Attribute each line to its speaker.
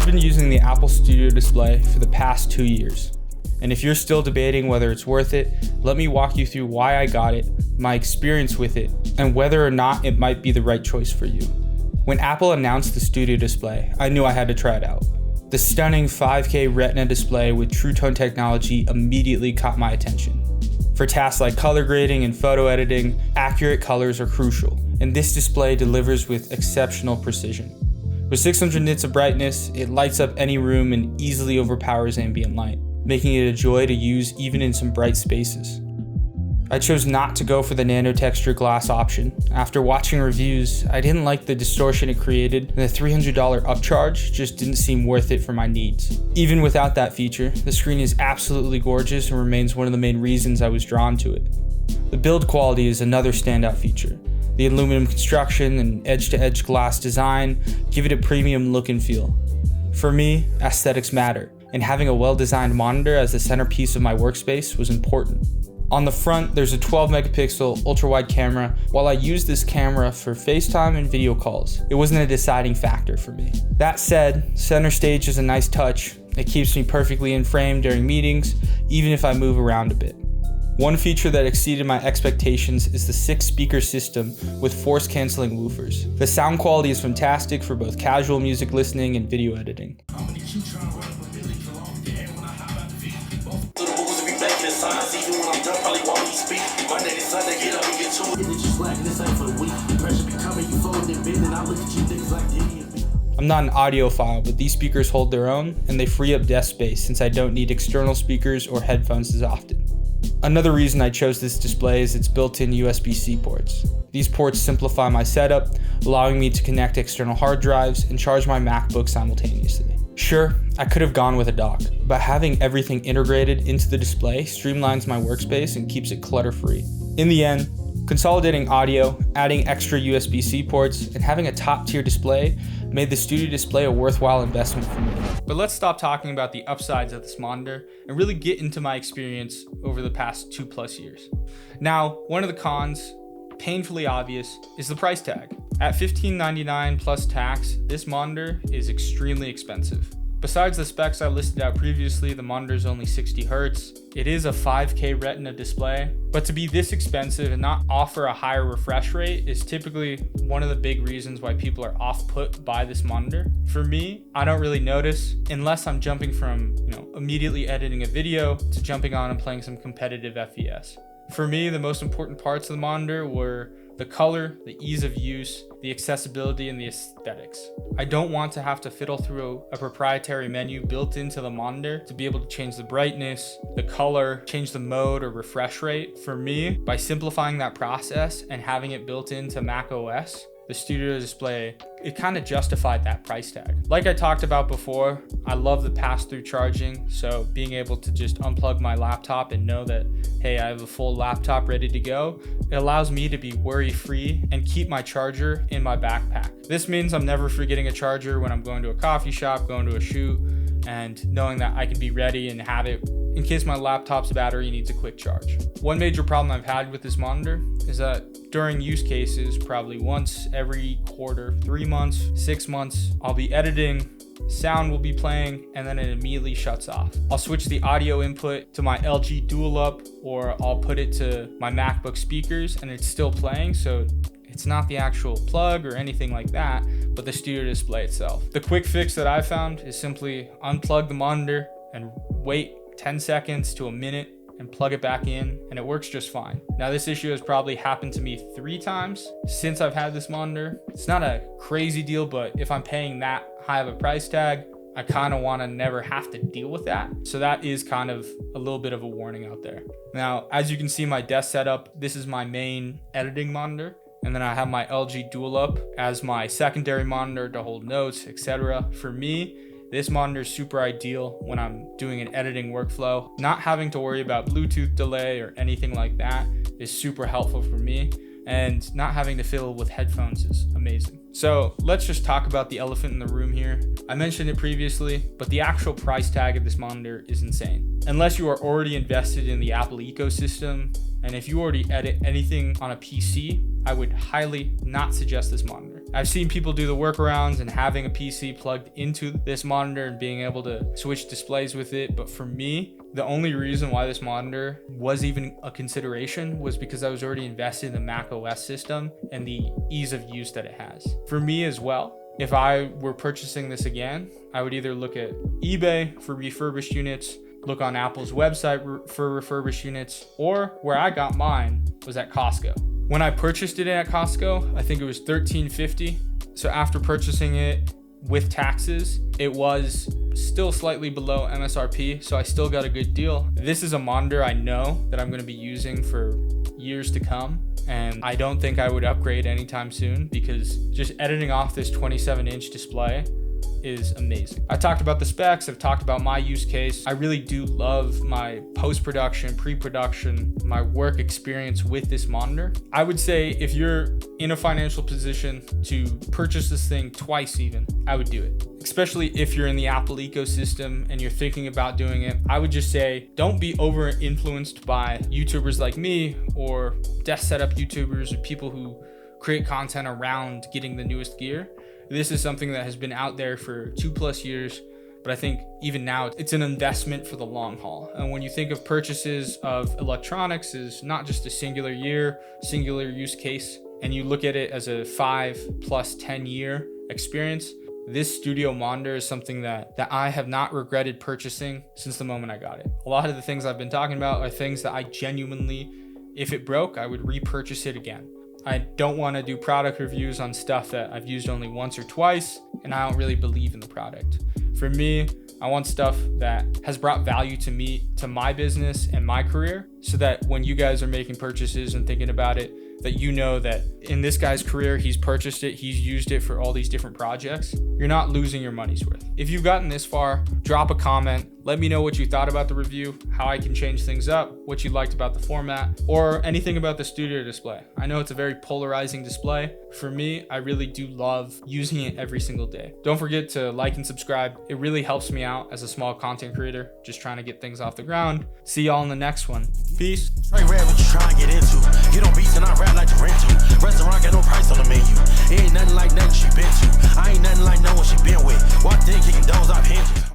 Speaker 1: been using the Apple Studio display for the past 2 years. And if you're still debating whether it's worth it, let me walk you through why I got it, my experience with it, and whether or not it might be the right choice for you. When Apple announced the Studio display, I knew I had to try it out. The stunning 5K Retina display with True Tone technology immediately caught my attention. For tasks like color grading and photo editing, accurate colors are crucial, and this display delivers with exceptional precision. With 600 nits of brightness, it lights up any room and easily overpowers ambient light, making it a joy to use even in some bright spaces. I chose not to go for the nano texture glass option. After watching reviews, I didn't like the distortion it created, and the $300 upcharge just didn't seem worth it for my needs. Even without that feature, the screen is absolutely gorgeous and remains one of the main reasons I was drawn to it. The build quality is another standout feature. The aluminum construction and edge-to-edge glass design give it a premium look and feel. For me, aesthetics matter, and having a well-designed monitor as the centerpiece of my workspace was important. On the front, there's a 12 megapixel ultra-wide camera. While I use this camera for FaceTime and video calls, it wasn't a deciding factor for me. That said, center stage is a nice touch. It keeps me perfectly in frame during meetings, even if I move around a bit. One feature that exceeded my expectations is the 6-speaker system with force-canceling woofers. The sound quality is fantastic for both casual music listening and video editing. I'm not an audiophile, but these speakers hold their own, and they free up desk space since I don't need external speakers or headphones as often. Another reason I chose this display is its built-in USB-C ports. These ports simplify my setup, allowing me to connect external hard drives and charge my MacBook simultaneously. Sure, I could have gone with a dock, but having everything integrated into the display streamlines my workspace and keeps it clutter-free. In the end, consolidating audio, adding extra USB-C ports, and having a top-tier display made the Studio display a worthwhile investment for me. But let's stop talking about the upsides of this monitor and really get into my experience over the past 2+ years. Now, one of the cons, painfully obvious, is the price tag. At $1599 plus tax, this monitor is extremely expensive. Besides the specs I listed out previously, the monitor is only 60 Hz. It is a 5K Retina display, but to be this expensive and not offer a higher refresh rate is typically one of the big reasons why people are off-put by this monitor. For me, I don't really notice unless I'm jumping from, immediately editing a video to jumping on and playing some competitive FPS. For me, the most important parts of the monitor were the color, the ease of use, the accessibility, and the aesthetics. I don't want to have to fiddle through a proprietary menu built into the monitor to be able to change the brightness, the color, change the mode or refresh rate. For me, by simplifying that process and having it built into macOS, the Studio display, it kind of justified that price tag. Like I talked about before, I love the pass-through charging, so being able to just unplug my laptop and know that, hey, I have a full laptop ready to go, it allows me to be worry-free and keep my charger in my backpack. This means I'm never forgetting a charger when I'm going to a coffee shop, going to a shoot, and knowing that I can be ready and have it in case my laptop's battery needs a quick charge. One major problem I've had with this monitor is that during use cases, probably once every quarter, 3 months, 6 months, I'll be editing, sound will be playing, and then it immediately shuts off. I'll switch the audio input to my LG Dual Up, or I'll put it to my MacBook speakers and it's still playing, so it's not the actual plug or anything like that, but the Studio display itself. The quick fix that I found is simply unplug the monitor and wait 10 seconds to a minute and plug it back in, and it works just fine. Now, this issue has probably happened to me 3 times since I've had this monitor. It's not a crazy deal, but if I'm paying that high of a price tag, I kind of want to never have to deal with that. So that is kind of a little bit of a warning out there. Now, as you can see my desk setup, this is my main editing monitor. And then I have my LG Dual Up as my secondary monitor to hold notes, etc. For me, this monitor is super ideal when I'm doing an editing workflow. Not having to worry about Bluetooth delay or anything like that is super helpful for me. And not having to fiddle with headphones is amazing. So let's just talk about the elephant in the room here. I mentioned it previously, but the actual price tag of this monitor is insane. Unless you are already invested in the Apple ecosystem, and if you already edit anything on a PC, I would highly not suggest this monitor. I've seen people do the workarounds and having a PC plugged into this monitor and being able to switch displays with it. But for me, the only reason why this monitor was even a consideration was because I was already invested in the Mac OS system and the ease of use that it has. For me as well, if I were purchasing this again, I would either look at eBay for refurbished units, look on Apple's website for refurbished units, or where I got mine was at Costco. When I purchased it at Costco, I think it was $13.50. So after purchasing it with taxes, it was still slightly below MSRP, so I still got a good deal. This is a monitor I know that I'm going to be using for years to come, and I don't think I would upgrade anytime soon because just editing off this 27-inch display is amazing. I talked about the specs, I've talked about my use case. I really do love my post-production, pre-production, my work experience with this monitor. I would say if you're in a financial position to purchase this thing twice even, I would do it. Especially if you're in the Apple ecosystem and you're thinking about doing it, I would just say don't be over influenced by YouTubers like me or desk setup YouTubers or people who create content around getting the newest gear. This is something that has been out there for 2+ years, but I think even now it's an investment for the long haul. And when you think of purchases of electronics as not just a singular year, singular use case, and you look at it as a 5+10 year experience, this studio monitor is something that I have not regretted purchasing since the moment I got it. A lot of the things I've been talking about are things that I genuinely, if it broke, I would repurchase it again. I don't want to do product reviews on stuff that I've used only once or twice, and I don't really believe in the product. For me, I want stuff that has brought value to me, to my business and my career, so that when you guys are making purchases and thinking about it, that you know that in this guy's career, he's purchased it, he's used it for all these different projects. You're not losing your money's worth. If you've gotten this far, drop a comment. Let me know what you thought about the review, how I can change things up, what you liked about the format, or anything about the studio display. I know it's a very polarizing display. For me, I really do love using it every single day. Don't forget to like and subscribe. It really helps me out as a small content creator, just trying to get things off the ground. See y'all in the next one. Peace.
Speaker 2: What you trying to get into? Get on beats and I rap like the rental. Restaurant got no price on the menu. It ain't nothing like nothing she been to. I ain't nothing like no one she been with. Walked in kicking doors off hinges.